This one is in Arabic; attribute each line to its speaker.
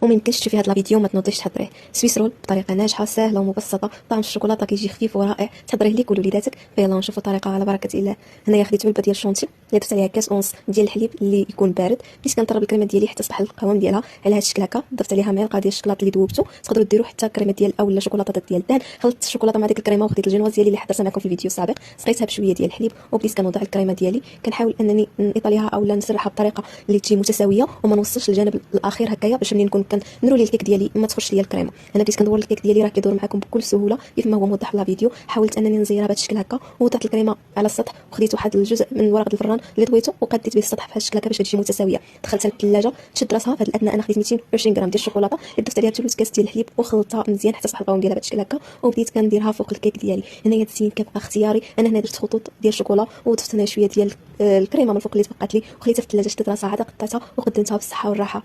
Speaker 1: وما يمكنش تشوفي هذا الفيديو ما تنوضيش تحضريه. سويس رول بطريقه ناجحه سهله ومبسطه، طعم الشوكولاته كيجي خفيف ورائع، تحضريه ليك ولوليداتك. فيلا نشوفوا الطريقه على بركه الله. هنايا خديت علبه ديال الشونتي اللي ضفت عليها كاس ونص ديال الحليب اللي يكون بارد. بديت كنطرب الكريمه ديالي حتى تصبح القوام ديالها على هذا الشكل هكا. ضفت عليها معلقه ديال الشوكولاته اللي ذوبته. تقدروا ديروا حتى كريمه ديال اولا شوكولاته ديال الدهن. خلطت الشوكولاته مع ديك الكريمه وخديت الجينواز ديالي اللي حضرتها معكم في الفيديو السابق، سقيتها بشويه ديال الحليب وبديت كنوضع الكريمه ديالي. كنحاول انني نطيليها اولا نسرحها بطريقه اللي تجي متساويه وما نوصلش للجانب الاخير هكايا، باش ملي نكون كنرولي الكيك ديالي ما تخرجش ليا الكريمه. انا بديت كندور الكيك ديالي راه كيدور معكم بكل سهوله كيف ما هو موضح في الفيديو. حاولت انني نزيرها بهذا الشكل هكا ووضعت الكريمه على السطح، وخديت واحد الجزء من ورق الفران اللي طويته وقديت به السطح بهذا الشكل هكا باش تجي متساويه. دخلتها للثلاجه تشد راسها. في هذا الاثناء انا خديت 220 غرام ديال الشوكولاته اللي ضفت عليها ثلث كاس ديال الحليب وخلطتها مزيان حتى صبح القوام ديالها بهذا الشكل هكا، وبديت كنديرها فوق الكيك ديالي. هنايا التزيين كيبقى اختياري. انا هنا درت خطوط ديال الشوكولا وضفت هنا شويه ديال الكريمه من فوق اللي تبقات لي، وخليتها في الثلاجه شدت راسها عاد قطعتها وقدمتها بالصحه والراحه.